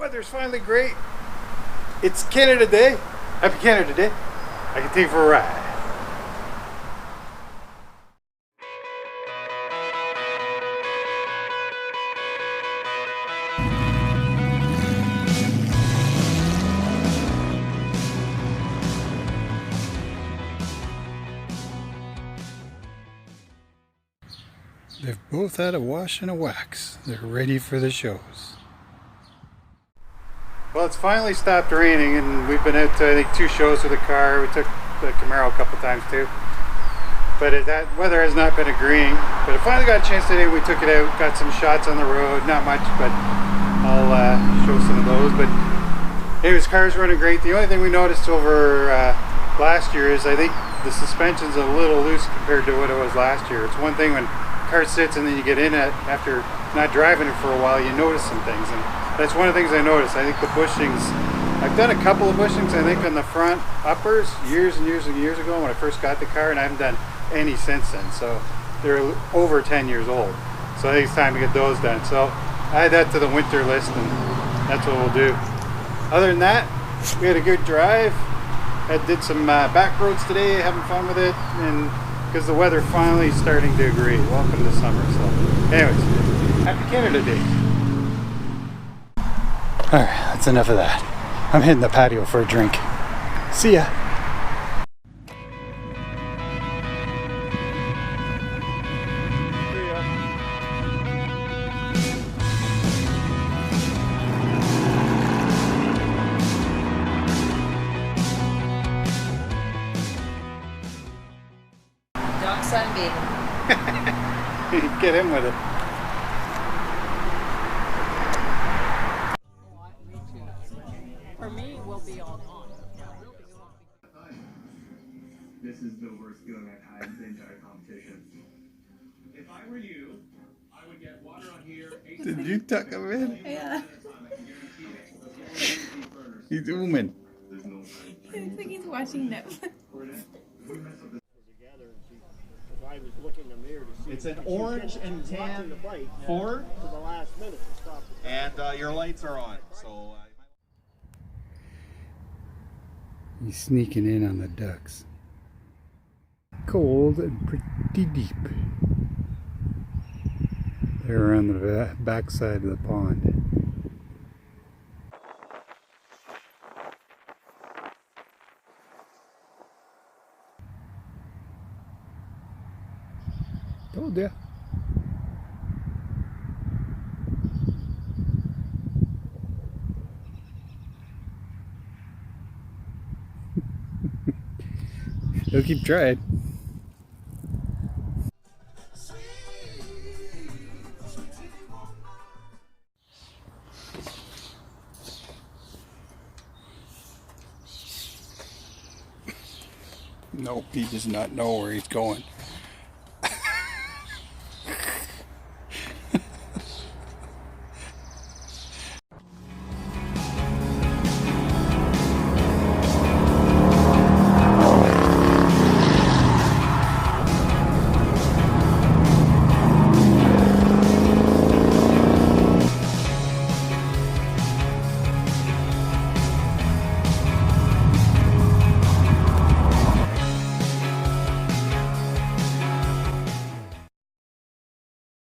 weather's finally great. It's Canada Day. Happy Canada Day. I can take you for a ride. They've both had a wash and a wax. They're ready for the shows. Well, it's finally stopped raining, and we've been out to, I think, 2 shows with the car. We took the Camaro a couple times too. But that weather has not been agreeing. But I finally got a chance today. We took it out, got some shots on the road. Not much, but I'll show some of those. But anyways, car's running great. The only thing we noticed over last year is I think the suspension's a little loose compared to what it was last year. It's one thing when car sits and then you get in it after not driving it for a while, you notice some things, and that's one of the things I noticed. I think the bushings, I've done a couple of bushings I think on the front uppers years and years and years ago when I first got the car, and I haven't done any since then, so they're over 10 years old, so I think it's time to get those done. So I add that to the winter list, and that's what we'll do. Other than that, we had a good drive. I did some back roads today, having fun with it, and because the weather finally starting to agree. Welcome to summer. So anyways, happy Canada Day. Alright, that's enough of that. I'm hitting the patio for a drink. See ya. Sunbathing. Get in with it. For me, we'll be all gone. This is the worst feeling I've had in the entire competition. If I were you, I would get water on here. Did you tuck him in? Yeah. He's zooming. He looks like he's watching Netflix. I was looking in the mirror to see. It's an orange and tan Ford. To the last minute to stop. And your lights are on. So. He's sneaking in on the ducks. Cold and pretty deep. They're on the back side of the pond. Told ya. They'll keep trying. Nope, he does not know where he's going.